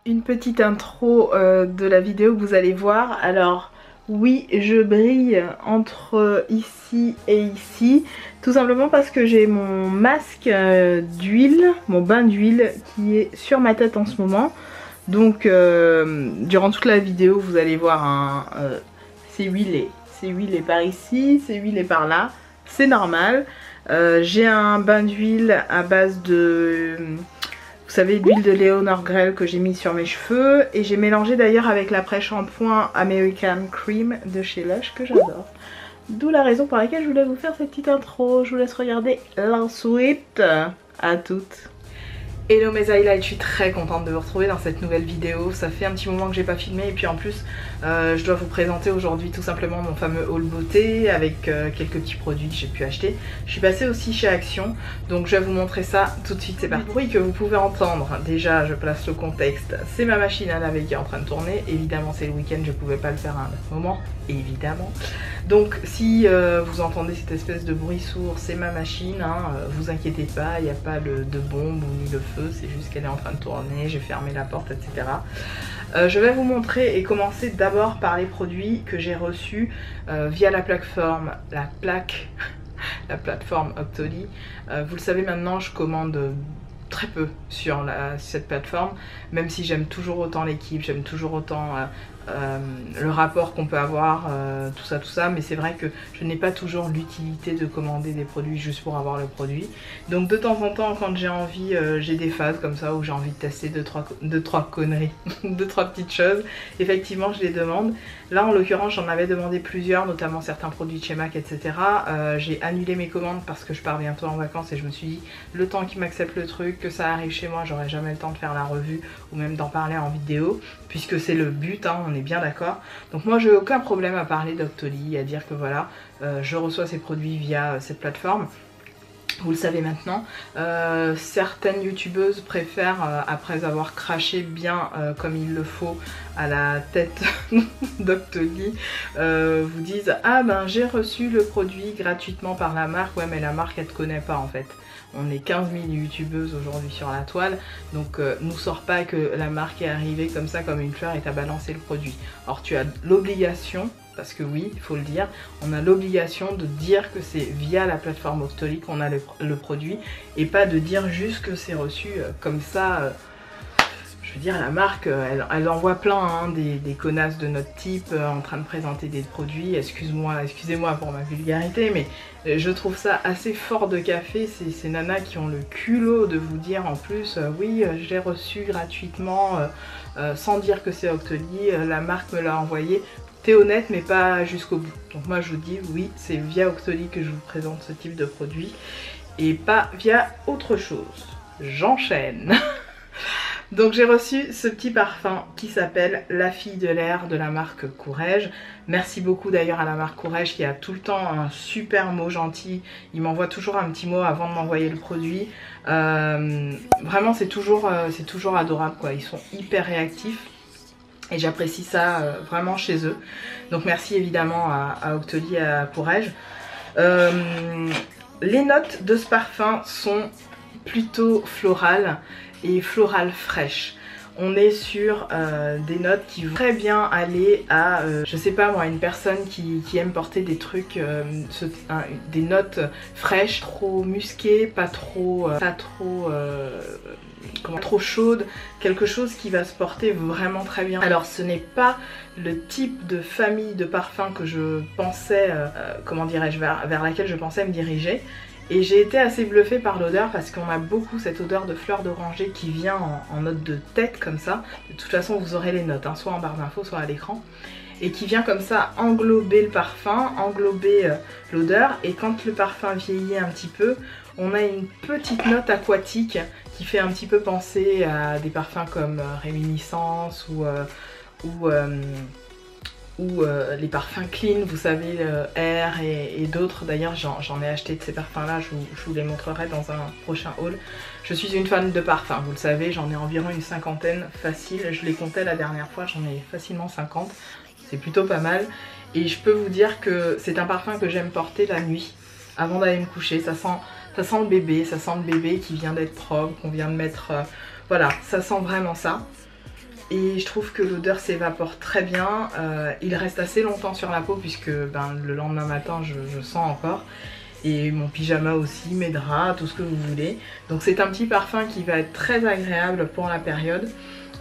une petite intro de la vidéo que vous allez voir. Alors oui, je brille entre ici et ici, tout simplement parce que j'ai mon masque d'huile, mon bain d'huile qui est sur ma tête en ce moment. Donc durant toute la vidéo vous allez voir c'est huilé par ici, c'est huilé par là, c'est normal. J'ai un bain d'huile à base de, vous savez, d'huile de Léonore Grell que j'ai mis sur mes cheveux. Et j'ai mélangé d'ailleurs avec l'après-shampoing American Cream de chez Lush que j'adore. D'où la raison pour laquelle je voulais vous faire cette petite intro. Je vous laisse regarder la suite. À toutes. Hello mes highlights, je suis très contente de vous retrouver dans cette nouvelle vidéo. Ça fait un petit moment que j'ai pas filmé et puis en plus je dois vous présenter aujourd'hui tout simplement mon fameux haul beauté avec quelques petits produits que j'ai pu acheter. Je suis passée aussi chez Action, donc je vais vous montrer ça tout de suite. C'est parti. Le bruit que vous pouvez entendre, déjà je place le contexte, c'est ma machine à laver qui est en train de tourner. Évidemment c'est le week-end, je pouvais pas le faire à un autre moment, évidemment. Donc si vous entendez cette espèce de bruit sourd, c'est ma machine, hein, vous inquiétez pas, il n'y a pas de bombe ou ni de feu, c'est juste qu'elle est en train de tourner, j'ai fermé la porte, etc. Je vais vous montrer et commencer d'abord par les produits que j'ai reçus via la plateforme, la plateforme Octoly. Vous le savez maintenant, je commande très peu sur cette plateforme, même si j'aime toujours autant l'équipe, j'aime toujours autant le rapport qu'on peut avoir, tout ça, mais c'est vrai que je n'ai pas toujours l'utilité de commander des produits juste pour avoir le produit. Donc de temps en temps, quand j'ai envie, j'ai des phases comme ça où j'ai envie de tester deux, trois conneries, deux, trois petites choses. Effectivement, je les demande. Là, en l'occurrence, j'en avais demandé plusieurs, notamment certains produits de chez MAC, etc. J'ai annulé mes commandes parce que je pars bientôt en vacances et je me suis dit, le temps qu'ils m'acceptent le truc, que ça arrive chez moi, j'aurai jamais le temps de faire la revue ou même d'en parler en vidéo, puisque c'est le but, hein, on est bien d'accord. Donc moi, j'ai aucun problème à parler d'Octoly, à dire que voilà, je reçois ces produits via cette plateforme. Vous le savez maintenant, certaines youtubeuses préfèrent, après avoir craché bien comme il le faut à la tête d'Octoly, vous disent « Ah ben j'ai reçu le produit gratuitement par la marque ». Ouais mais la marque elle te connaît pas en fait. On est 15 000 youtubeuses aujourd'hui sur la toile, donc nous sort pas que la marque est arrivée comme ça, comme une fleur et t'a balancé le produit. Alors tu as l'obligation, parce que oui, il faut le dire, on a l'obligation de dire que c'est via la plateforme Octoly qu'on a le produit et pas de dire juste que c'est reçu comme ça. Je veux dire, la marque, elle envoie plein hein, des connasses de notre type en train de présenter des produits. Excusez-moi pour ma vulgarité, mais je trouve ça assez fort de café. Ces nanas qui ont le culot de vous dire en plus, oui, je l'ai reçu gratuitement, sans dire que c'est Octoly, la marque me l'a envoyé. T'es honnête mais pas jusqu'au bout. Donc moi je vous dis oui, c'est via Octoly que je vous présente ce type de produit et pas via autre chose. J'enchaîne. Donc j'ai reçu ce petit parfum qui s'appelle La Fille de l'air de la marque Courrèges. Merci beaucoup d'ailleurs à la marque Courrèges qui a tout le temps un super mot gentil. Il m'envoie toujours un petit mot avant de m'envoyer le produit. Vraiment c'est toujours adorable quoi. Ils sont hyper réactifs. Et j'apprécie ça vraiment chez eux. Donc merci évidemment à Octoly et à Courrèges. Les notes de ce parfum sont plutôt florales et florales fraîches. On est sur des notes qui vont très bien aller à, je sais pas moi, une personne qui aime porter des trucs, des notes fraîches, trop musquées, pas trop chaude, quelque chose qui va se porter vraiment très bien. Alors ce n'est pas le type de famille de parfums que je pensais, comment dirais-je, vers laquelle je pensais me diriger. Et j'ai été assez bluffée par l'odeur parce qu'on a beaucoup cette odeur de fleur d'oranger qui vient en note de tête comme ça. De toute façon vous aurez les notes, hein, soit en barre d'infos, soit à l'écran. Et qui vient comme ça englober le parfum, englober l'odeur. Et quand le parfum vieillit un petit peu, on a une petite note aquatique qui fait un petit peu penser à des parfums comme Réminiscence ou les parfums clean, vous savez, Air et d'autres. D'ailleurs j'en ai acheté de ces parfums là, je vous les montrerai dans un prochain haul. Je suis une fan de parfums, vous le savez, j'en ai environ une cinquantaine facile, je les comptais la dernière fois, j'en ai facilement 50, c'est plutôt pas mal. Et je peux vous dire que c'est un parfum que j'aime porter la nuit, avant d'aller me coucher. Ça sent le bébé qui vient d'être propre, qu'on vient de mettre, voilà, ça sent vraiment ça. et je trouve que l'odeur s'évapore très bien. Il reste assez longtemps sur la peau puisque le lendemain matin je sens encore. Et mon pyjama aussi, mes draps, tout ce que vous voulez. Donc c'est un petit parfum qui va être très agréable pour la période.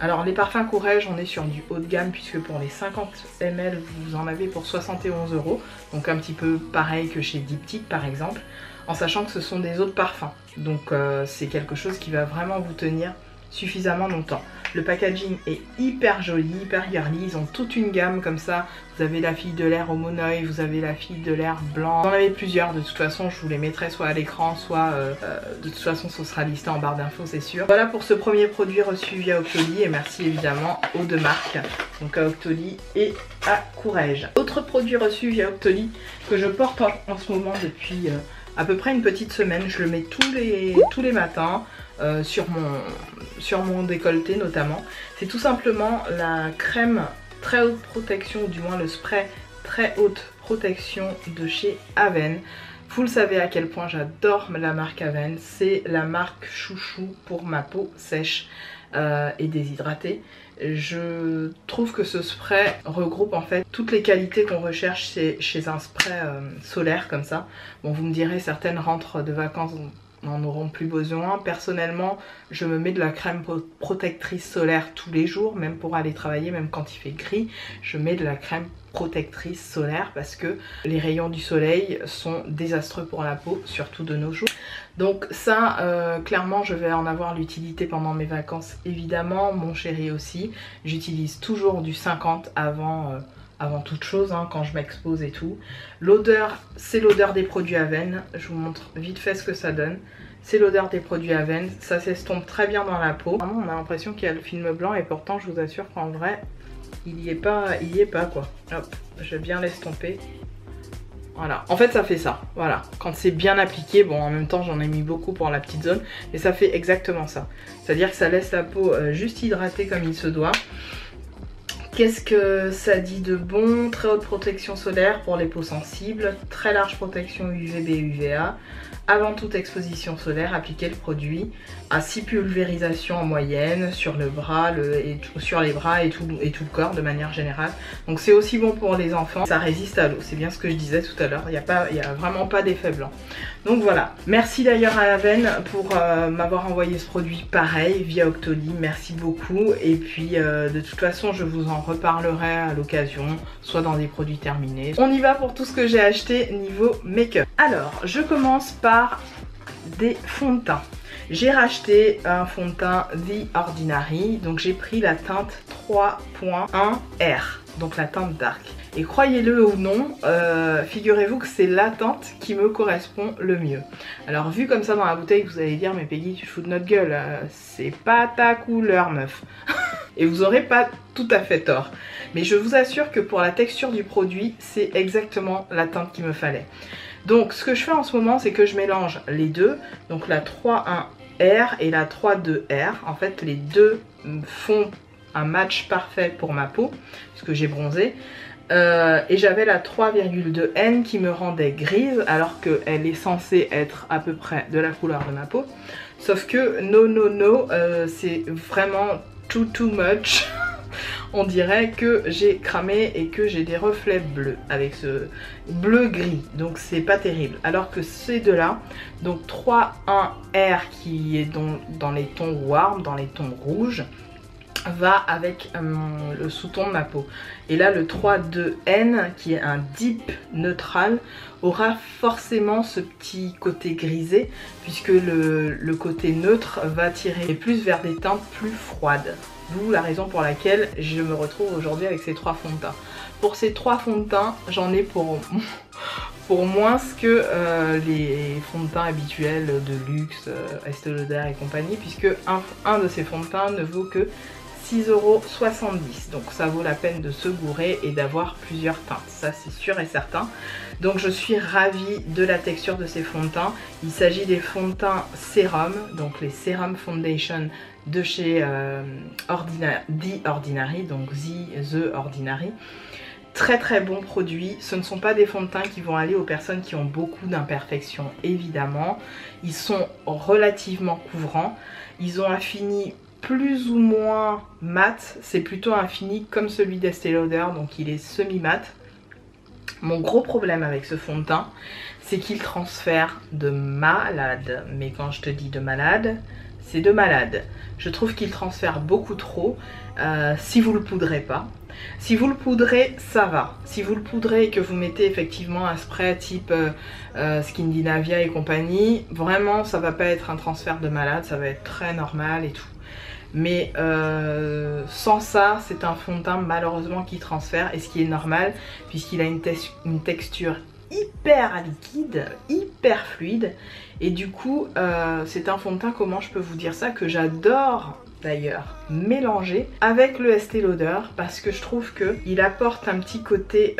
Alors les parfums Courrèges, on est sur du haut de gamme puisque pour les 50 ml vous en avez pour 71 €. Donc un petit peu pareil que chez Diptyque par exemple, en sachant que ce sont des eaux de parfum. Donc c'est quelque chose qui va vraiment vous tenir suffisamment longtemps. Le packaging est hyper joli, hyper girly, ils ont toute une gamme comme ça. Vous avez la fille de l'air au monoeil, vous avez la fille de l'air blanc. Vous en avez plusieurs, de toute façon je vous les mettrai soit à l'écran, soit de toute façon ce sera listé en barre d'infos c'est sûr. Voilà pour ce premier produit reçu via Octoly et merci évidemment aux deux marques, donc à Octoly et à Courrèges. Autre produit reçu via Octoly que je porte en ce moment depuis à peu près une petite semaine, je le mets tous les matins. Sur mon décolleté notamment, c'est tout simplement la crème très haute protection, ou du moins le spray très haute protection de chez Aven. Vous le savez à quel point j'adore la marque Aven, c'est la marque chouchou pour ma peau sèche et déshydratée. Je trouve que ce spray regroupe en fait toutes les qualités qu'on recherche chez un spray solaire comme ça. Bon, vous me direz, certaines rentrent de vacances n'en auront plus besoin. Personnellement, je me mets de la crème protectrice solaire tous les jours, même pour aller travailler, même quand il fait gris, je mets de la crème protectrice solaire parce que les rayons du soleil sont désastreux pour la peau, surtout de nos jours. Donc ça, clairement, je vais en avoir l'utilité pendant mes vacances, évidemment, mon chéri aussi. J'utilise toujours du 50 avant toute chose, hein, quand je m'expose et tout. L'odeur, c'est l'odeur des produits Aven. Je vous montre vite fait ce que ça donne. C'est l'odeur des produits Aven. Ça s'estompe très bien dans la peau. Vraiment, on a l'impression qu'il y a le film blanc et pourtant, je vous assure qu'en vrai, il y est pas quoi. Hop, je vais bien l'estomper. Voilà, en fait ça fait ça, voilà, quand c'est bien appliqué, bon en même temps j'en ai mis beaucoup pour la petite zone, mais ça fait exactement ça. C'est-à-dire que ça laisse la peau juste hydratée comme il se doit. Qu'est-ce que ça dit de bon? Très haute protection solaire pour les peaux sensibles, très large protection UVB et UVA. Avant toute exposition solaire, appliquez le produit à 6 pulvérisations en moyenne sur le bras, sur les bras et tout le corps de manière générale. Donc c'est aussi bon pour les enfants, ça résiste à l'eau, c'est bien ce que je disais tout à l'heure, il n'y a vraiment pas d'effet blanc. Donc voilà, merci d'ailleurs à Aven pour m'avoir envoyé ce produit pareil via Octoly, merci beaucoup. Et puis de toute façon je vous en reparlerai à l'occasion, soit dans des produits terminés. On y va pour tout ce que j'ai acheté niveau make-up. Alors je commence par des fonds de teint. J'ai racheté un fond de teint The Ordinary, donc j'ai pris la teinte 3.1R, donc la teinte dark. Et croyez-le ou non, figurez-vous que c'est la teinte qui me correspond le mieux. Alors vu comme ça dans la bouteille, vous allez dire mais Peggy tu te fous de notre gueule, c'est pas ta couleur meuf. Et vous aurez pas tout à fait tort. Mais je vous assure que pour la texture du produit, c'est exactement la teinte qu'il me fallait. Donc ce que je fais en ce moment, c'est que je mélange les deux, donc la 3.1R et la 3.2R. En fait les deux font un match parfait pour ma peau, puisque j'ai bronzé. Et j'avais la 3,2N qui me rendait grise alors qu'elle est censée être à peu près de la couleur de ma peau. Sauf que no, c'est vraiment too much. On dirait que j'ai cramé et que j'ai des reflets bleus avec ce bleu gris, donc c'est pas terrible. Alors que ces deux là, donc 3.1R qui est dans les tons warm, dans les tons rouges, va avec le sous-ton de ma peau. Et là le 3.2N qui est un deep neutral aura forcément ce petit côté grisé puisque le côté neutre va tirer plus vers des teintes plus froides. D'où la raison pour laquelle je me retrouve aujourd'hui avec ces trois fonds de teint. Pour ces trois fonds de teint, j'en ai pour moins que les fonds de teint habituels de luxe, Estée Lauder et compagnie, puisque un de ces fonds de teint ne vaut que 6,70 €. Donc ça vaut la peine de se gourer et d'avoir plusieurs teintes, ça c'est sûr et certain. Donc je suis ravie de la texture de ces fonds de teint. Il s'agit des fonds de teint sérum, donc les Serum Foundation de chez The Ordinary, donc The Ordinary. Très bon produit. Ce ne sont pas des fonds de teint qui vont aller aux personnes qui ont beaucoup d'imperfections évidemment. Ils sont relativement couvrants. Ils ont un fini plus ou moins mat, c'est plutôt un fini comme celui d'Estée Lauder, donc il est semi-mat. Mon gros problème avec ce fond de teint, c'est qu'il transfère de malade. Mais quand je te dis de malade, c'est de malade. Je trouve qu'il transfère beaucoup trop si vous le poudrez pas. Si vous le poudrez, ça va. Si vous le poudrez et que vous mettez effectivement un spray type Skindinavia et compagnie, vraiment ça va pas être un transfert de malade, ça va être très normal et tout. Mais sans ça, c'est un fond de teint malheureusement qui transfère, et ce qui est normal puisqu'il a une texture hyper liquide, hyper fluide, et du coup c'est un fond de teint, comment je peux vous dire ça, que j'adore d'ailleurs mélanger avec le Estée Lauder parce que je trouve qu'il apporte un petit côté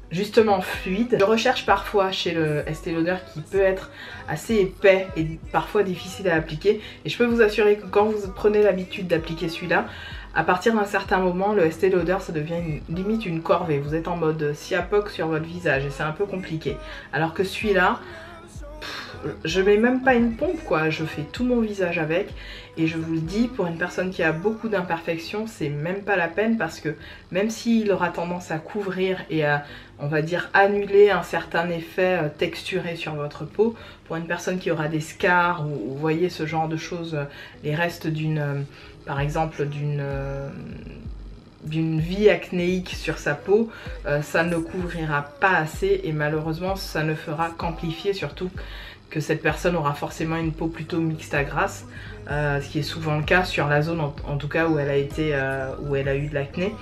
justement fluide. Je recherche parfois chez le Estée Lauder qui peut être assez épais et parfois difficile à appliquer, et je peux vous assurer que quand vous prenez l'habitude d'appliquer celui-là, à partir d'un certain moment, le Estée Lauder ça devient limite une corvée. Vous êtes en mode siapoc sur votre visage et c'est un peu compliqué. Alors que celui-là, je mets même pas une pompe quoi, je fais tout mon visage avec, et je vous le dis, pour une personne qui a beaucoup d'imperfections, c'est même pas la peine, parce que même s'il aura tendance à couvrir et à, on va dire, annuler un certain effet texturé sur votre peau, pour une personne qui aura des scars ou vous voyez ce genre de choses, les restes d'une, par exemple d'une vie acnéique sur sa peau, ça ne couvrira pas assez et malheureusement ça ne fera qu'amplifier, surtout que cette personne aura forcément une peau plutôt mixte à grasse, ce qui est souvent le cas sur la zone en tout cas où elle a été, où elle a eu de l'acné.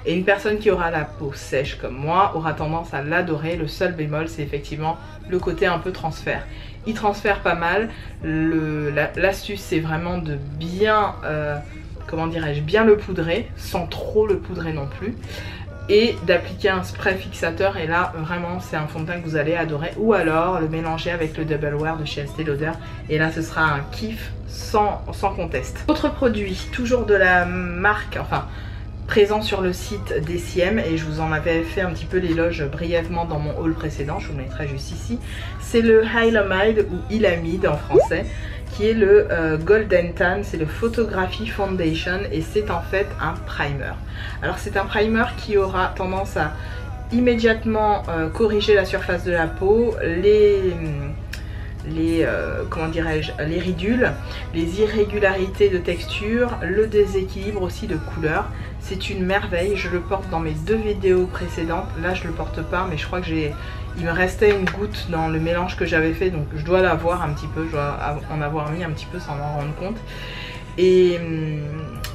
Et une personne qui aura la peau sèche comme moi aura tendance à l'adorer. Le seul bémol, c'est effectivement le côté un peu transfert. Il transfère pas mal. L'astuce c'est vraiment de bien, comment dirais-je, bien le poudrer sans trop le poudrer non plus, et d'appliquer un spray fixateur, et là vraiment c'est un fond de teint que vous allez adorer, ou alors le mélanger avec le Double Wear de chez Estée Lauder, et là ce sera un kiff sans conteste. Autre produit, toujours de la marque, enfin présent sur le site d'Essiem, et je vous en avais fait un petit peu l'éloge brièvement dans mon haul précédent, je vous le mettrai juste ici, c'est le Hylamide ou Hylamide en français, qui est le Golden Tan, c'est le Photography Foundation, et c'est en fait un primer. Alors c'est un primer qui aura tendance à immédiatement corriger la surface de la peau, comment dirais-je, les ridules, les irrégularités de texture, le déséquilibre aussi de couleur. C'est une merveille, je le porte dans mes 2 vidéos précédentes, là je le porte pas, mais je crois que il me restait une goutte dans le mélange que j'avais fait, donc je dois l'avoir un petit peu, je dois en avoir mis un petit peu sans m'en rendre compte. Et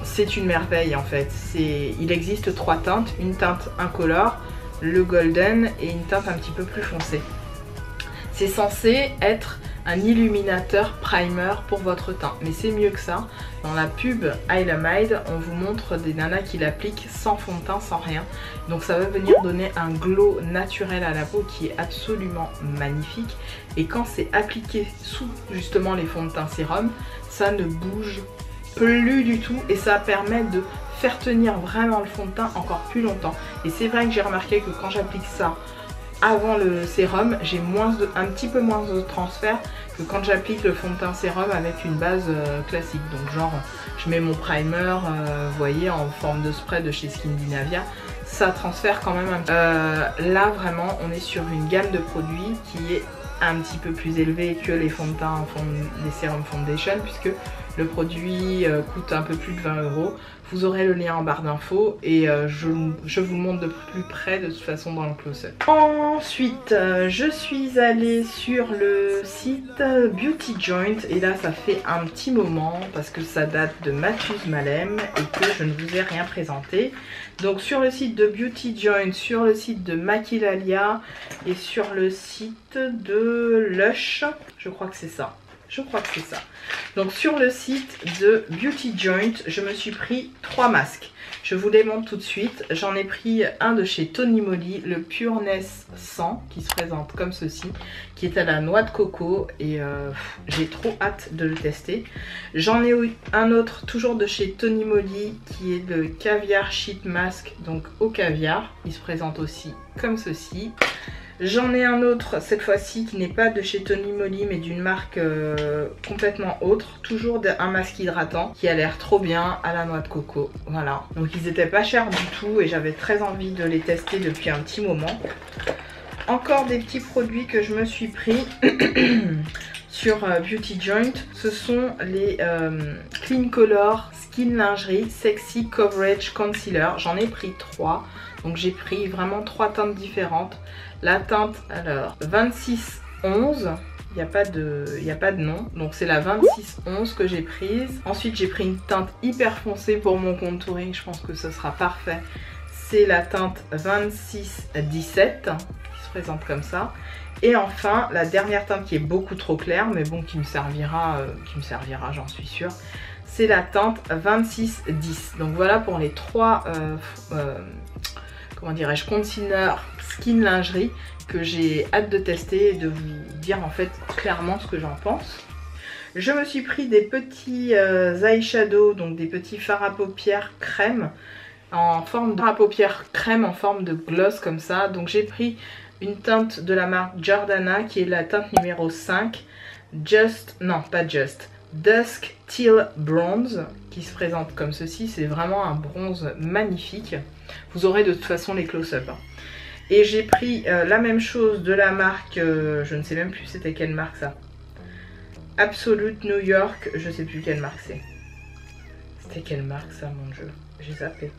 c'est une merveille en fait. Il existe 3 teintes, une teinte incolore, le golden et une teinte un petit peu plus foncée. C'est censé être un illuminateur primer pour votre teint, mais c'est mieux que ça. Dans la pub Hylamide, on vous montre des nanas qui l'appliquent sans fond de teint, sans rien. Donc ça va venir donner un glow naturel à la peau qui est absolument magnifique. Et quand c'est appliqué sous justement les fonds de teint sérum, ça ne bouge plus du tout et ça permet de faire tenir vraiment le fond de teint encore plus longtemps. Et c'est vrai que j'ai remarqué que quand j'applique ça avant le sérum, j'ai un petit peu moins de transfert que quand j'applique le fond de teint sérum avec une base classique. Donc genre je mets mon primer, vous voyez, en forme de spray de chez Skindinavia, ça transfère quand même un petit peu. Là vraiment on est sur une gamme de produits qui est un petit peu plus élevée que les fonds de teint, les sérum foundation, puisque le produit coûte un peu plus de 20 €. Vous aurez le lien en barre d'infos et je vous le montre de plus près de toute façon dans le close-up. Ensuite, je suis allée sur le site Beauty Joint et là ça fait un petit moment parce que ça date de Mathusalem et que je ne vous ai rien présenté. Donc sur le site de Beauty Joint, sur le site de Maquillalia et sur le site de Lush, je crois que c'est ça. Je crois que c'est ça. Donc sur le site de Beauty Joint, je me suis pris 3 masques. Je vous les montre tout de suite. J'en ai pris un de chez Tony Moly, le Pureness 100, qui se présente comme ceci, qui est à la noix de coco et j'ai trop hâte de le tester. J'en ai eu un autre, toujours de chez Tony Moly, qui est le Caviar Sheet Mask, donc au caviar. Il se présente aussi comme ceci. J'en ai un autre cette fois-ci qui n'est pas de chez Tony Moly mais d'une marque complètement autre. Toujours un masque hydratant qui a l'air trop bien à la noix de coco. Voilà. Donc ils étaient pas chers du tout et j'avais très envie de les tester depuis un petit moment. Encore des petits produits que je me suis pris sur Beauty Joint. Ce sont les Clean Color Skin Lingerie Sexy Coverage Concealer. J'en ai pris 3. Donc j'ai pris vraiment 3 teintes différentes. La teinte, alors, 2611. Il n'y a pas de nom. Donc c'est la 2611 que j'ai prise. Ensuite j'ai pris une teinte hyper foncée pour mon contouring. Je pense que ce sera parfait. C'est la teinte 2617 qui se présente comme ça. Et enfin la dernière teinte qui est beaucoup trop claire, mais bon qui me servira j'en suis sûre. C'est la teinte 2610. Donc voilà pour les 3 comment dirais-je, concealer skin lingerie que j'ai hâte de tester et de vous dire en fait clairement ce que j'en pense. Je me suis pris des petits eyeshadows, donc des petits fards à paupières crème en forme de fard à paupières crème en forme de gloss comme ça. Donc j'ai pris une teinte de la marque Jordana qui est la teinte numéro 5, Dusk Teal Bronze, qui se présente comme ceci. C'est vraiment un bronze magnifique. Vous aurez de toute façon les close-up. Et j'ai pris la même chose de la marque, je ne sais même plus c'était quelle marque ça. Absolute New York, je sais plus quelle marque c'est. C'était quelle marque ça mon dieu, j'ai zappé.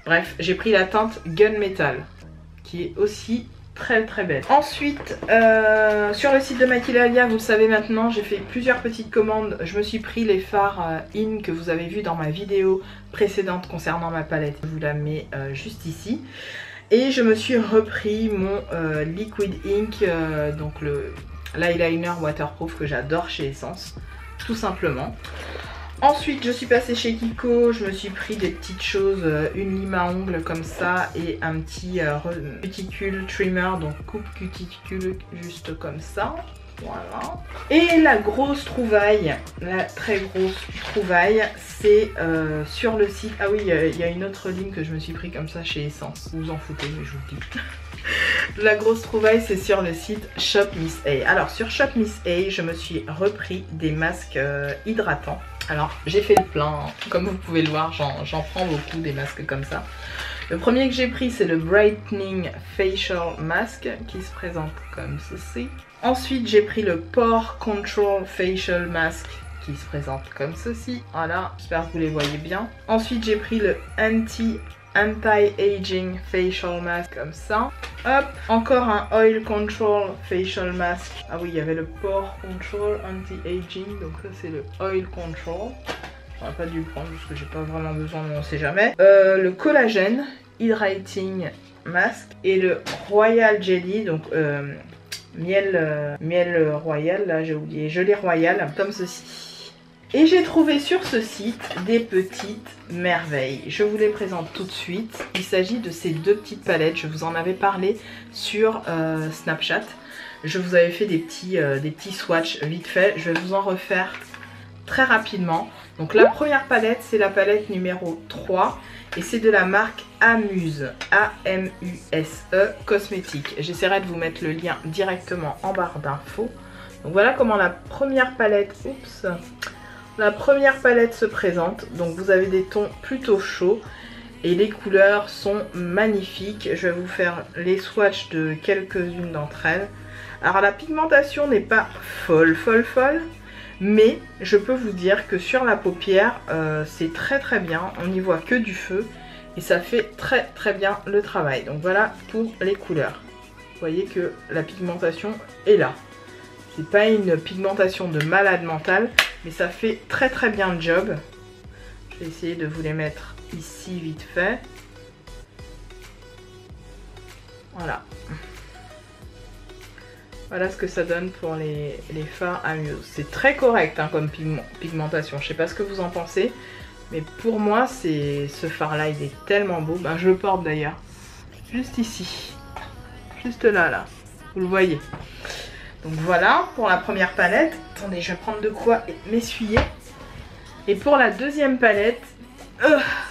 Bref, j'ai pris la teinte Gunmetal, qui est aussi très très belle. Ensuite, sur le site de Maquillalia, vous le savez maintenant, j'ai fait plusieurs petites commandes. Je me suis pris les fards In que vous avez vu dans ma vidéo précédente concernant ma palette. Je vous la mets juste ici. Et je me suis repris mon Liquid Ink, donc l'eyeliner waterproof que j'adore chez Essence, tout simplement. Ensuite je suis passée chez Kiko, je me suis pris des petites choses, une lime à ongles comme ça et un petit cuticule trimmer, donc coupe cuticule juste comme ça. Voilà. Et la grosse trouvaille, la très grosse trouvaille, c'est sur le site. Ah oui, il y a une autre ligne que je me suis pris comme ça chez Essence. Vous en foutez, mais je vous le dis. La grosse trouvaille, c'est sur le site Shop Miss A. Alors sur Shop Miss A, je me suis repris des masques hydratants. Alors j'ai fait le plein, hein. Comme vous pouvez le voir, j'en prends beaucoup des masques comme ça. Le premier que j'ai pris, c'est le Brightening Facial Mask qui se présente comme ceci. Ensuite, j'ai pris le Pore Control Facial Mask qui se présente comme ceci. Voilà, j'espère que vous les voyez bien. Ensuite, j'ai pris le Anti-Aging Facial Mask comme ça. Hop, encore un Oil Control Facial Mask. Ah oui, il y avait le Pore Control Anti-Aging, donc ça c'est le Oil Control. J'aurais pas dû le prendre parce que j'ai pas vraiment besoin, mais on sait jamais. Le Collagen Hydrating Mask et le Royal Jelly, donc miel royal, là j'ai oublié, gelée royale, comme ceci. Et j'ai trouvé sur ce site des petites merveilles. Je vous les présente tout de suite. Il s'agit de ces deux petites palettes. Je vous en avais parlé sur Snapchat. Je vous avais fait des petits swatchs vite fait. Je vais vous en refaire très rapidement. Donc la première palette, c'est la palette numéro 3. Et c'est de la marque Amuse, A-M-U-S-E Cosmétiques. J'essaierai de vous mettre le lien directement en barre d'infos. Donc voilà comment la première palette, se présente. Donc vous avez des tons plutôt chauds et les couleurs sont magnifiques. Je vais vous faire les swatchs de quelques-unes d'entre elles. Alors la pigmentation n'est pas folle, mais je peux vous dire que sur la paupière, c'est très très bien. On n'y voit que du feu et ça fait très très bien le travail. Donc voilà pour les couleurs. Vous voyez que la pigmentation est là. C'est pas une pigmentation de malade mental, mais ça fait très très bien le job. Je vais essayer de vous les mettre ici vite fait. Voilà. Voilà ce que ça donne pour les fards Amuse. C'est très correct hein, comme pigmentation. Je sais pas ce que vous en pensez. Mais pour moi, ce fard là, il est tellement beau. Ben, je le porte d'ailleurs. Juste ici. Juste là. Vous le voyez. Donc voilà pour la première palette. Attendez, je vais prendre de quoi m'essuyer. Et pour la deuxième palette,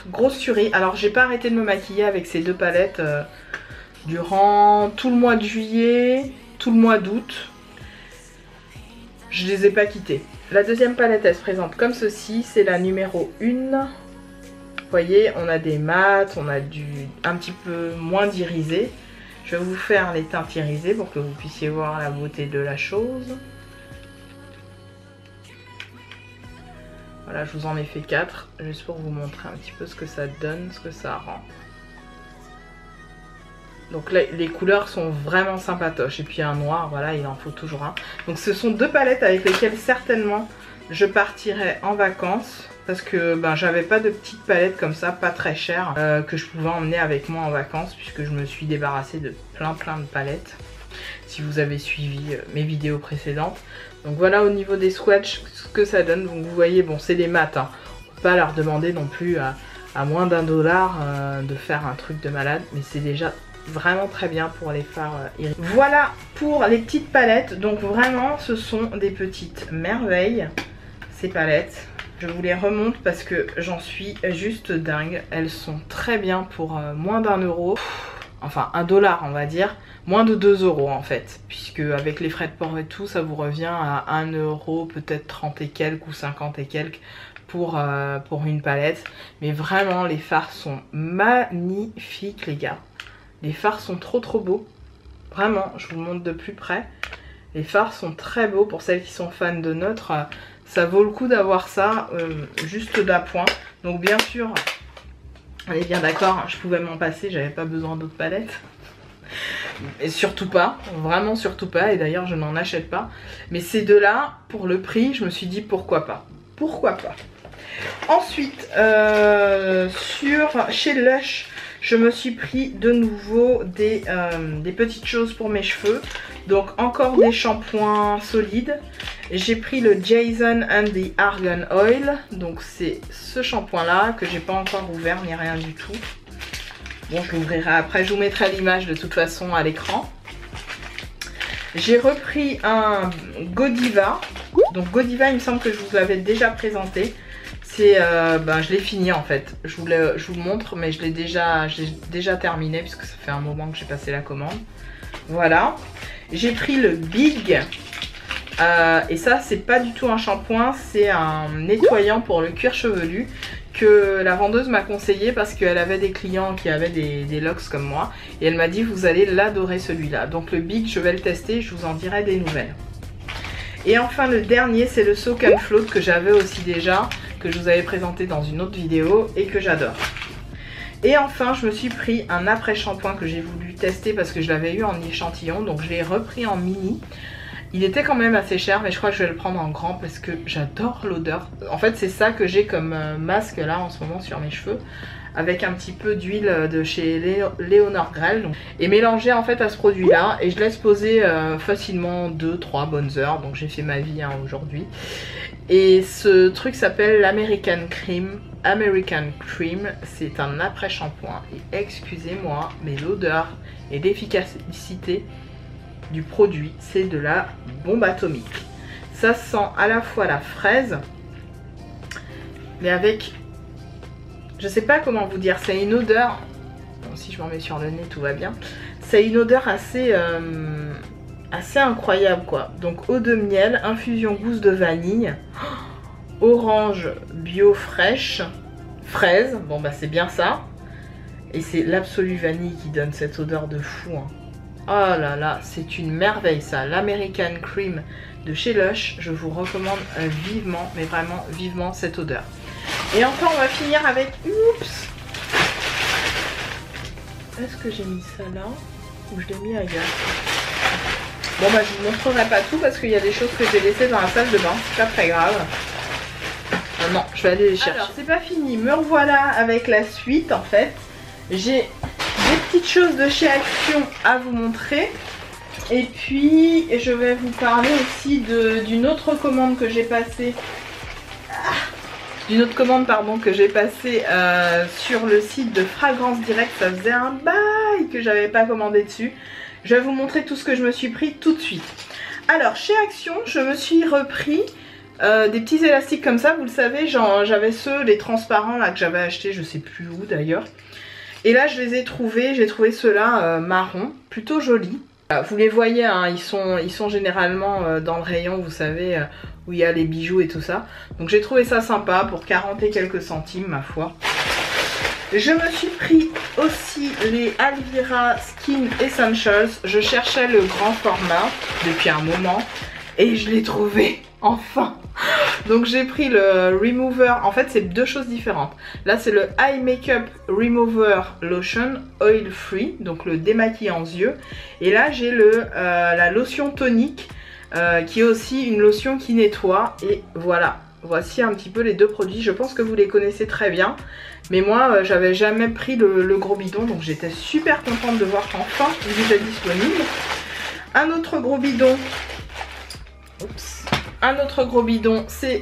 grosse tuerie. Alors j'ai pas arrêté de me maquiller avec ces deux palettes durant tout le mois de juillet, tout le mois d'août. Je les ai pas quittés. La deuxième palette, elle se présente comme ceci. C'est la numéro 1. Vous voyez, on a des mats, on a un petit peu moins d'irisé. Je vais vous faire les teintes irisées pour que vous puissiez voir la beauté de la chose. Voilà, je vous en ai fait 4, juste pour vous montrer un petit peu ce que ça donne, ce que ça rend. Donc là, les couleurs sont vraiment sympatoches. Et puis un noir, voilà, il en faut toujours un. Donc ce sont 2 palettes avec lesquelles certainement je partirai en vacances. Parce que ben, j'avais pas de petites palettes comme ça, pas très chères, que je pouvais emmener avec moi en vacances. Puisque je me suis débarrassée de plein de palettes. Si vous avez suivi mes vidéos précédentes. Donc voilà au niveau des swatchs ce que ça donne. Donc vous voyez, bon c'est des mats. Hein. On peut pas leur demander non plus à moins d'1 $, de faire un truc de malade. Mais c'est déjà vraiment très bien pour les fards iris. Voilà pour les petites palettes. Donc vraiment ce sont des petites merveilles ces palettes. Je vous les remonte parce que j'en suis juste dingue. Elles sont très bien pour moins d'1 €. Enfin 1 $ on va dire. Moins de 2 € en fait. Puisque avec les frais de port et tout ça vous revient à 1 €, peut-être 30 et quelques ou 50 et quelques pour une palette. Mais vraiment les fards sont magnifiques les gars. Les fards sont trop beaux. Vraiment, je vous montre de plus près. Les fards sont très beaux. Pour celles qui sont fans de neutre, ça vaut le coup d'avoir ça juste d'appoint. Donc bien sûr, on est bien d'accord, je pouvais m'en passer, j'avais pas besoin d'autres palettes. Et surtout pas, vraiment surtout pas. Et d'ailleurs je n'en achète pas. Mais ces deux-là, pour le prix, je me suis dit pourquoi pas. Pourquoi pas. Ensuite, chez Lush, je me suis pris de nouveau des petites choses pour mes cheveux. Donc encore des shampoings solides. J'ai pris le Jason and the Argan Oil. Donc c'est ce shampoing là que j'ai pas encore ouvert ni rien du tout. Bon, je l'ouvrirai après, je vous mettrai l'image de toute façon à l'écran. J'ai repris un Godiva. Donc Godiva, il me semble que je vous l'avais déjà présenté. Je l'ai fini en fait. Je vous le montre, mais je l'ai déjà terminé puisque ça fait un moment que j'ai passé la commande. Voilà. J'ai pris le Big. Et ça, c'est pas du tout un shampoing, c'est un nettoyant pour le cuir chevelu que la vendeuse m'a conseillé parce qu'elle avait des clients qui avaient des locks comme moi. Et elle m'a dit, vous allez l'adorer celui-là. Donc le Big, je vais le tester, je vous en dirai des nouvelles. Et enfin, le dernier, c'est le Soak and Float que j'avais aussi déjà, que je vous avais présenté dans une autre vidéo et que j'adore. Et enfin, je me suis pris un après-shampoing que j'ai voulu tester parce que je l'avais eu en échantillon. Donc je l'ai repris en mini. Il était quand même assez cher, mais je crois que je vais le prendre en grand parce que j'adore l'odeur. En fait, c'est ça que j'ai comme masque là en ce moment sur mes cheveux. Avec un petit peu d'huile de chez Léonore Grell. Et mélangé en fait à ce produit là. Et je laisse poser facilement 2-3 bonnes heures. Donc j'ai fait ma vie hein, aujourd'hui. Et ce truc s'appelle l'American Cream. American Cream, c'est un après-shampoing. Et excusez-moi, mais l'odeur et l'efficacité du produit, c'est de la bombe atomique. Ça sent à la fois la fraise, mais avec, je sais pas comment vous dire, c'est une odeur, bon, si je m'en mets sur le nez tout va bien, c'est une odeur assez incroyable quoi. Donc eau de miel, infusion gousse de vanille, orange bio fraîche, fraise, bon bah c'est bien ça, et c'est l'absolu vanille qui donne cette odeur de fou hein. Oh là là, c'est une merveille ça, l'American Cream de chez Lush, je vous recommande vivement, mais vraiment vivement cette odeur. Et enfin on va finir avec, oups, est-ce que j'ai mis ça là ou je l'ai mis ailleurs? Bon bah je vous montrerai pas tout parce qu'il y a des choses que j'ai laissées dans la salle de bain, c'est pas très grave. Non, je vais aller les chercher. Alors c'est pas fini, me revoilà avec la suite en fait. J'ai des petites choses de chez Action à vous montrer. Et puis je vais vous parler aussi d'une autre commande que j'ai passée. D'une autre commande pardon que j'ai passée sur le site de Fragrance Direct. Ça faisait un bail que j'avais pas commandé dessus. Je vais vous montrer tout ce que je me suis pris tout de suite. Alors chez Action je me suis repris des petits élastiques comme ça. Vous le savez, j'avais ceux, les transparents là que j'avais acheté je sais plus où d'ailleurs. Et là je les ai trouvés, j'ai trouvé ceux-là marron, plutôt jolis. Vous les voyez, hein, ils sont généralement dans le rayon, vous savez, où il y a les bijoux et tout ça. Donc j'ai trouvé ça sympa pour 40 et quelques centimes, ma foi. Je me suis pris aussi les Alvira Skin Essentials. Je cherchais le grand format depuis un moment et je l'ai trouvé, enfin. Donc j'ai pris le Remover, en fait c'est deux choses différentes. Là c'est le Eye Makeup Remover Lotion Oil Free, donc le démaquillant yeux. Et là j'ai la lotion tonique qui est aussi une lotion qui nettoie. Et voilà, voici un petit peu les deux produits. Je pense que vous les connaissez très bien. Mais moi j'avais jamais pris le gros bidon, donc j'étais super contente de voir qu'enfin il était disponible. Un autre gros bidon. Oups. Un autre gros bidon, c'est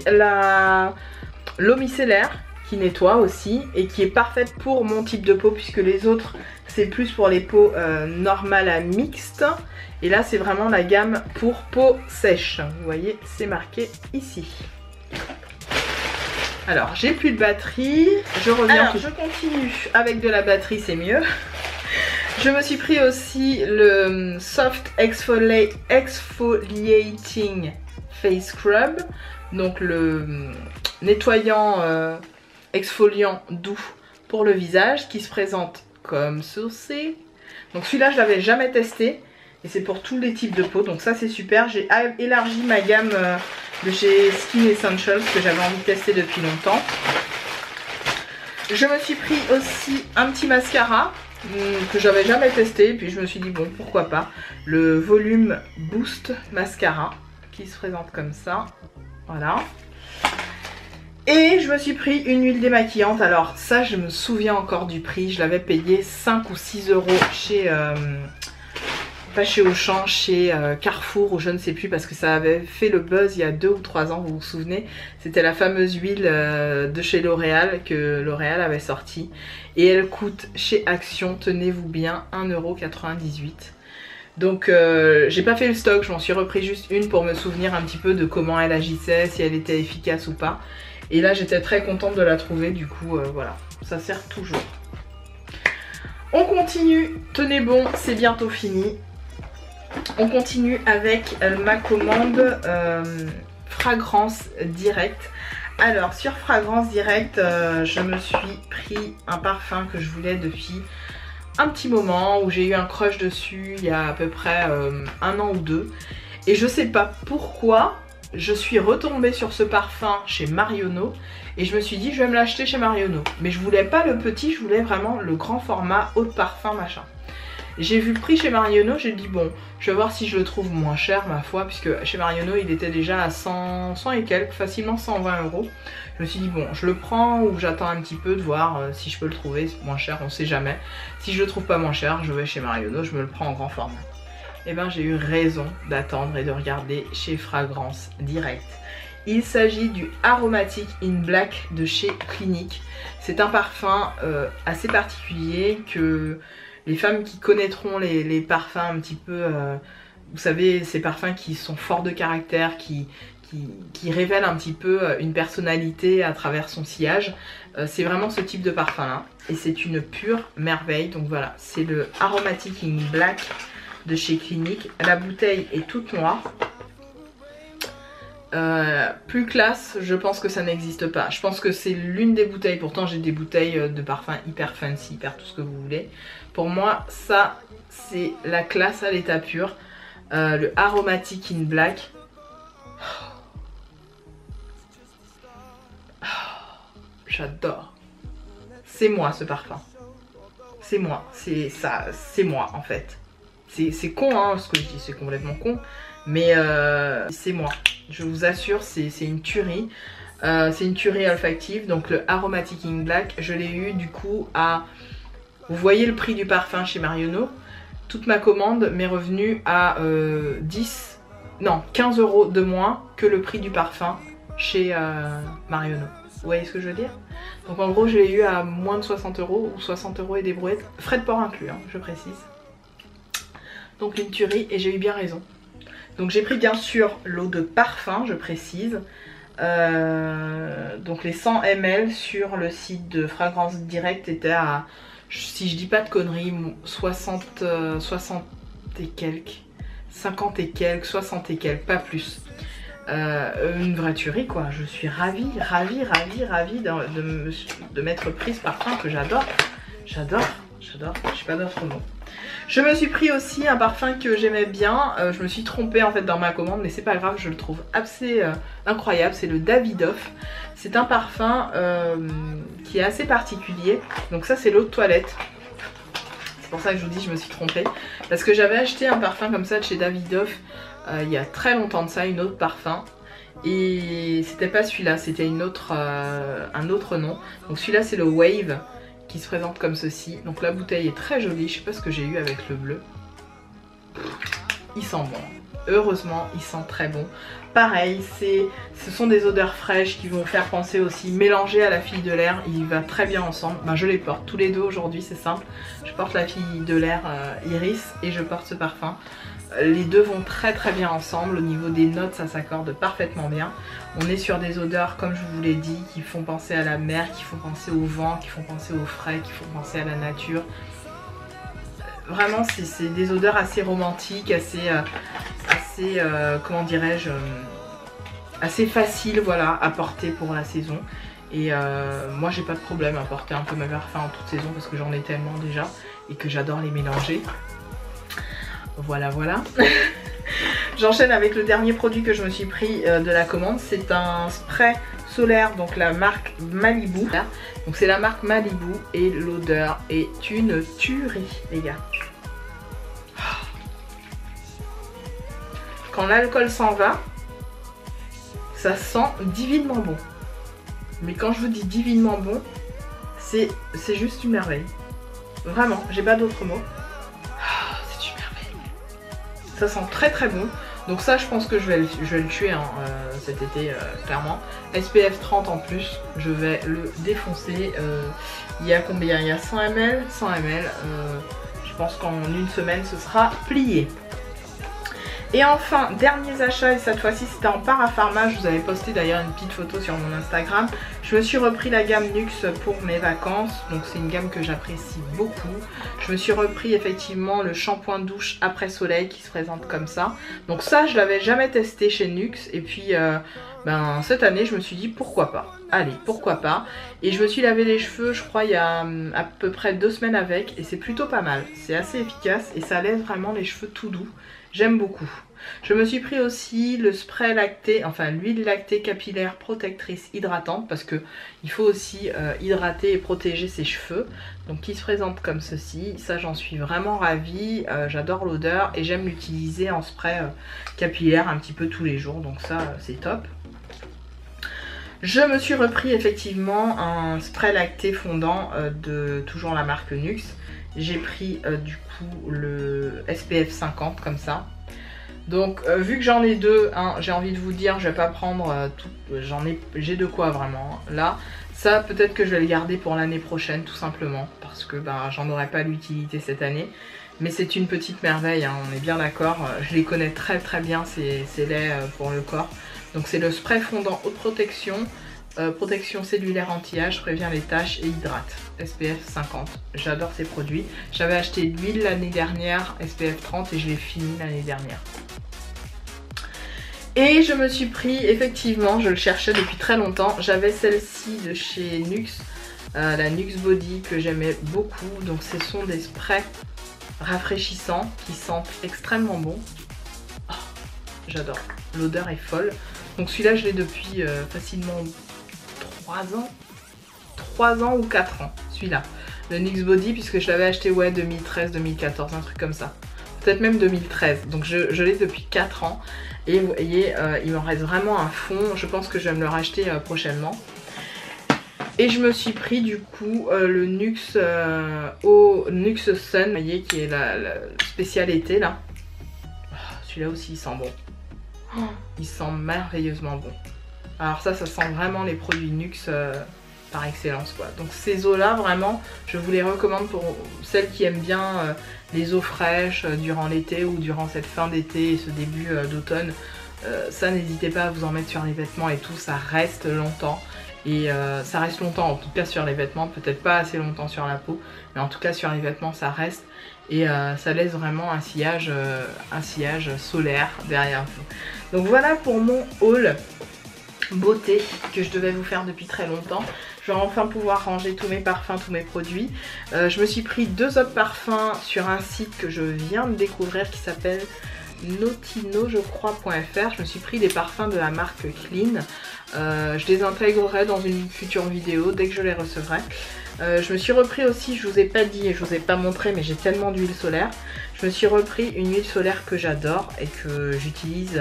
l'eau micellaire qui nettoie aussi et qui est parfaite pour mon type de peau, puisque les autres c'est plus pour les peaux normales à mixtes. Et là c'est vraiment la gamme pour peau sèche. Vous voyez, c'est marqué ici. Alors j'ai plus de batterie, je reviens. Alors je continue avec de la batterie, c'est mieux. Je me suis pris aussi le Soft Exfoliating Face Scrub, donc le nettoyant exfoliant doux pour le visage qui se présente comme ceci. Donc celui-là je l'avais jamais testé et c'est pour tous les types de peau, donc ça c'est super. J'ai élargi ma gamme de chez Skin Essentials que j'avais envie de tester depuis longtemps. Je me suis pris aussi un petit mascara que j'avais jamais testé, puis je me suis dit bon pourquoi pas, le Volume Boost Mascara qui se présente comme ça, voilà. Et je me suis pris une huile démaquillante. Alors ça je me souviens encore du prix, je l'avais payé 5 ou 6 euros chez pas chez Auchan, chez Carrefour ou je ne sais plus, parce que ça avait fait le buzz il y a 2 ou 3 ans, vous vous souvenez. C'était la fameuse huile de chez L'Oréal que L'Oréal avait sortie. Et elle coûte chez Action, tenez-vous bien, 1,98 €. Donc j'ai pas fait le stock, je m'en suis repris juste une pour me souvenir un petit peu de comment elle agissait, si elle était efficace ou pas. Et là j'étais très contente de la trouver, du coup voilà, ça sert toujours. On continue, tenez bon, c'est bientôt fini. On continue avec ma commande Fragrance Direct. Alors sur Fragrance Direct, je me suis pris un parfum que je voulais depuis un petit moment, où j'ai eu un crush dessus il y a à peu près 1 an ou 2. Et je sais pas pourquoi, je suis retombée sur ce parfum chez Marionneau. Et je me suis dit je vais me l'acheter chez Marionneau. Mais je voulais pas le petit, je voulais vraiment le grand format haut de parfum machin. J'ai vu le prix chez Marionneau, j'ai dit bon, je vais voir si je le trouve moins cher ma foi, puisque chez Marionneau il était déjà à 100 et quelques, facilement 120 €. Je me suis dit bon, je le prends ou j'attends un petit peu de voir si je peux le trouver moins cher, on sait jamais. Si je le trouve pas moins cher, je vais chez Marionneau, je me le prends en grand format. Et ben j'ai eu raison d'attendre et de regarder chez Fragrance Direct. Il s'agit du Aromatic in Black de chez Clinique. C'est un parfum assez particulier que les femmes qui connaîtront les parfums un petit peu, vous savez, ces parfums qui sont forts de caractère, qui révèlent un petit peu une personnalité à travers son sillage. C'est vraiment ce type de parfum là. Et c'est une pure merveille. Donc voilà, c'est le Aromatic in Black de chez Clinique. La bouteille est toute noire. Plus classe, je pense que ça n'existe pas. Je pense que c'est l'une des bouteilles, pourtant j'ai des bouteilles de parfum hyper fancy, hyper tout ce que vous voulez. Pour moi, ça c'est la classe à l'état pur. Le Aromatic in Black. J'adore. C'est moi ce parfum. C'est moi, c'est ça, c'est moi en fait. C'est con hein, ce que je dis, c'est complètement con. Mais c'est moi, je vous assure, c'est une tuerie. C'est une tuerie olfactive. Donc le Aromatic in Black, je l'ai eu du coup à... Vous voyez le prix du parfum chez Marionneau. Toute ma commande m'est revenue à 15 € de moins que le prix du parfum chez Marionneau. Vous voyez ce que je veux dire? Donc en gros je l'ai eu à moins de 60 € ou 60 € et des brouettes. Frais de port inclus, hein, je précise. Donc une tuerie et j'ai eu bien raison. Donc j'ai pris bien sûr l'eau de parfum, je précise. Donc les 100 ml sur le site de Fragrance Direct étaient à si je dis pas de conneries, 60 et quelques, 50 et quelques, 60 et quelques, pas plus. Une vraie tuerie quoi, je suis ravie de m'être prise parfum que j'adore, j'ai pas d'autre mot. Je me suis pris aussi un parfum que j'aimais bien, je me suis trompée en fait dans ma commande mais c'est pas grave, je le trouve assez incroyable, c'est le Davidoff. C'est un parfum qui est assez particulier, donc ça c'est l'eau de toilette. C'est pour ça que je vous dis je me suis trompée, parce que j'avais acheté un parfum comme ça de chez Davidoff il y a très longtemps de ça, une autre parfum. Et c'était pas celui-là, c'était un autre nom. Donc celui-là c'est le Wave qui se présente comme ceci. Donc la bouteille est très jolie, je sais pas ce que j'ai eu avec le bleu. Il sent bon, heureusement il sent très bon. Pareil, ce sont des odeurs fraîches qui vont faire penser aussi, mélangées à la fille de l'air, il va très bien ensemble. Ben, je les porte tous les deux aujourd'hui, c'est simple. Je porte la fille de l'air Iris et je porte ce parfum. Les deux vont très bien ensemble, au niveau des notes ça s'accorde parfaitement bien. On est sur des odeurs comme je vous l'ai dit qui font penser à la mer, qui font penser au vent, qui font penser au frais, qui font penser à la nature. Vraiment c'est des odeurs assez romantiques, assez comment dirais-je, assez faciles voilà, à porter pour la saison. Et moi j'ai pas de problème à porter un peu mes parfums en toute saison parce que j'en ai tellement déjà et que j'adore les mélanger. Voilà. J'enchaîne avec le dernier produit que je me suis pris de la commande. C'est un spray solaire, donc la marque Malibu. Donc c'est la marque Malibu et l'odeur est une tuerie les gars. Quand l'alcool s'en va, ça sent divinement bon. Mais quand je vous dis divinement bon, c'est juste une merveille. Vraiment, j'ai pas d'autres mots. Ça sent très bon. Donc ça je pense que je vais le tuer hein, cet été clairement. SPF 30 en plus, je vais le défoncer. Il y a combien? Il y a 100 ml. 100 ml. Je pense qu'en une semaine ce sera plié. Et enfin, derniers achats, et cette fois-ci c'était en parapharma, je vous avais posté d'ailleurs une petite photo sur mon Instagram. Je me suis repris la gamme Nuxe pour mes vacances, donc c'est une gamme que j'apprécie beaucoup. Je me suis repris effectivement le shampoing douche après soleil qui se présente comme ça. Donc ça je l'avais jamais testé chez Nuxe, et puis cette année je me suis dit pourquoi pas. Allez, pourquoi pas. Et je me suis lavé les cheveux, je crois, il y a à peu près 2 semaines avec. Et c'est plutôt pas mal. C'est assez efficace et ça laisse vraiment les cheveux tout doux. J'aime beaucoup. Je me suis pris aussi le spray lacté, enfin l'huile lactée capillaire protectrice hydratante. Parce que il faut aussi hydrater et protéger ses cheveux. Donc qui se présente comme ceci. Ça j'en suis vraiment ravie. J'adore l'odeur et j'aime l'utiliser en spray capillaire un petit peu tous les jours. Donc ça c'est top. Je me suis repris effectivement un spray lacté fondant de toujours la marque Nuxe. J'ai pris du coup le SPF 50 comme ça. Donc vu que j'en ai deux, hein, j'ai envie de vous dire, je vais pas prendre tout, j'ai de quoi vraiment. Là, ça peut-être que je vais le garder pour l'année prochaine tout simplement. Parce que j'en aurai pas l'utilité cette année. Mais c'est une petite merveille, hein, on est bien d'accord. Je les connais très bien ces laits pour le corps. Donc c'est le spray fondant haute protection, protection cellulaire anti-âge, prévient les taches et hydrate. SPF 50, j'adore ces produits. J'avais acheté de l'huile l'année dernière, SPF 30 et je l'ai fini l'année dernière. Et je me suis pris, effectivement, je le cherchais depuis très longtemps, j'avais celle-ci de chez Nuxe, la Nuxe Body que j'aimais beaucoup. Donc ce sont des sprays rafraîchissants qui sentent extrêmement bon. Oh, j'adore, l'odeur est folle. Donc celui-là je l'ai depuis facilement 3 ans ou 4 ans, celui-là. Le Nuxe Body, puisque je l'avais acheté ouais 2013, 2014, un truc comme ça. Peut-être même 2013, donc je l'ai depuis 4 ans. Et vous voyez, il m'en reste vraiment un fond, je pense que je vais me le racheter prochainement. Et je me suis pris du coup le Nuxe au Nuxe Sun, vous voyez, qui est la spécialité là. Oh, celui-là aussi il sent bon. Oh, il sent merveilleusement bon. Alors ça sent vraiment les produits Nuxe par excellence quoi. Donc ces eaux là vraiment, je vous les recommande pour celles qui aiment bien les eaux fraîches durant l'été ou durant cette fin d'été et ce début d'automne. Ça n'hésitez pas à vous en mettre sur les vêtements et tout, ça reste longtemps. et ça reste longtemps, en tout cas sur les vêtements, peut-être pas assez longtemps sur la peau, mais en tout cas sur les vêtements ça reste et ça laisse vraiment un sillage solaire derrière vous. Donc voilà pour mon haul beauté que je devais vous faire depuis très longtemps. Je vais enfin pouvoir ranger tous mes parfums, tous mes produits. Je me suis pris 2 autres parfums sur un site que je viens de découvrir qui s'appelle Notino je crois.fr. Je me suis pris des parfums de la marque Clean. Je les intégrerai dans une future vidéo dès que je les recevrai. Je me suis repris aussi, je vous ai pas dit et je vous ai pas montré, mais j'ai tellement d'huile solaire. Je me suis repris une huile solaire que j'adore et que j'utilise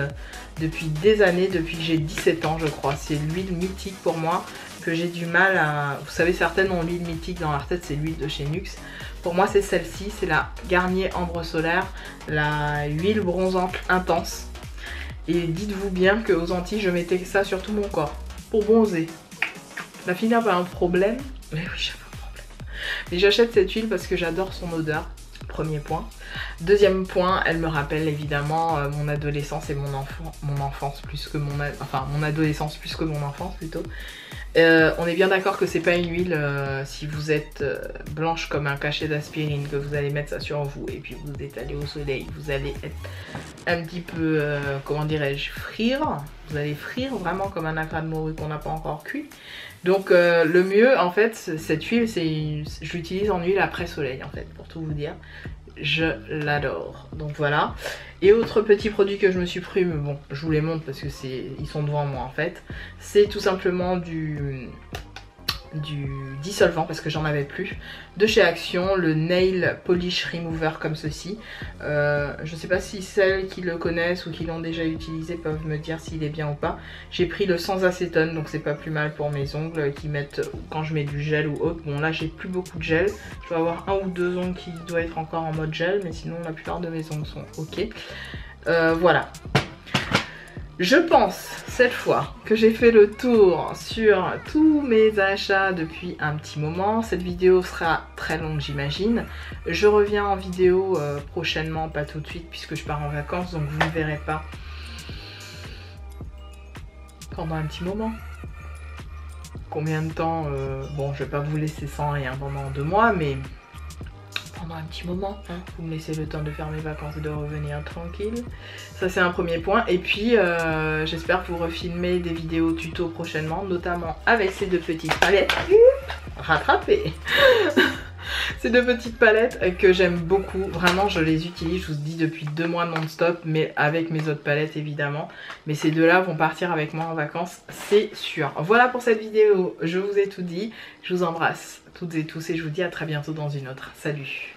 depuis des années, depuis que j'ai 17 ans je crois. C'est l'huile mythique pour moi que j'ai du mal à... Vous savez, certaines ont l'huile mythique dans leur tête, c'est l'huile de chez Nuxe. Pour moi c'est celle-ci, c'est la Garnier Ambre Solaire, la huile bronzante intense. Et dites-vous bien qu'aux Antilles je mettais ça sur tout mon corps pour bronzer. La fille avait un problème, mais oui j'avais un problème. Mais j'achète cette huile parce que j'adore son odeur. Premier point. Deuxième point, elle me rappelle évidemment mon adolescence et mon enfance plus que mon adolescence plus que mon enfance plutôt. On est bien d'accord que c'est pas une huile si vous êtes blanche comme un cachet d'aspirine, que vous allez mettre ça sur vous et puis vous êtes allé au soleil, vous allez être un petit peu, comment dirais-je, frire. Vous allez frire vraiment comme un acra de morue qu'on n'a pas encore cuit. Donc le mieux en fait, cette huile, je l'utilise en huile après soleil en fait, pour tout vous dire. Je l'adore. Donc voilà. Et autre petit produit que je me suis pris, mais bon, je vous les montre parce que ils sont devant moi en fait. C'est tout simplement du dissolvant parce que j'en avais plus. De chez Action, le Nail Polish Remover comme ceci. Je sais pas si celles qui le connaissent ou qui l'ont déjà utilisé peuvent me dire s'il est bien ou pas. J'ai pris le sans acétone, donc c'est pas plus mal pour mes ongles qui mettent quand je mets du gel ou autre. Bon là j'ai plus beaucoup de gel. Je dois avoir 1 ou 2 ongles qui doivent être encore en mode gel, mais sinon la plupart de mes ongles sont ok. Voilà. Je pense cette fois que j'ai fait le tour sur tous mes achats depuis un petit moment. Cette vidéo sera très longue j'imagine. Je reviens en vidéo prochainement, pas tout de suite puisque je pars en vacances, donc vous ne verrez pas pendant un petit moment. Combien de temps bon, je vais pas vous laisser sans rien pendant 2 mois, mais pendant un petit moment, hein. Vous me laissez le temps de faire mes vacances et de revenir tranquille. Ça c'est un premier point. Et puis j'espère vous refilmer des vidéos tuto prochainement, notamment avec ces 2 petites palettes. Rattrapées. Ces 2 petites palettes que j'aime beaucoup, vraiment je les utilise, je vous dis depuis 2 mois non-stop, mais avec mes autres palettes évidemment. Mais ces 2 là vont partir avec moi en vacances, c'est sûr. Voilà pour cette vidéo, je vous ai tout dit, je vous embrasse toutes et tous et je vous dis à très bientôt dans une autre. Salut!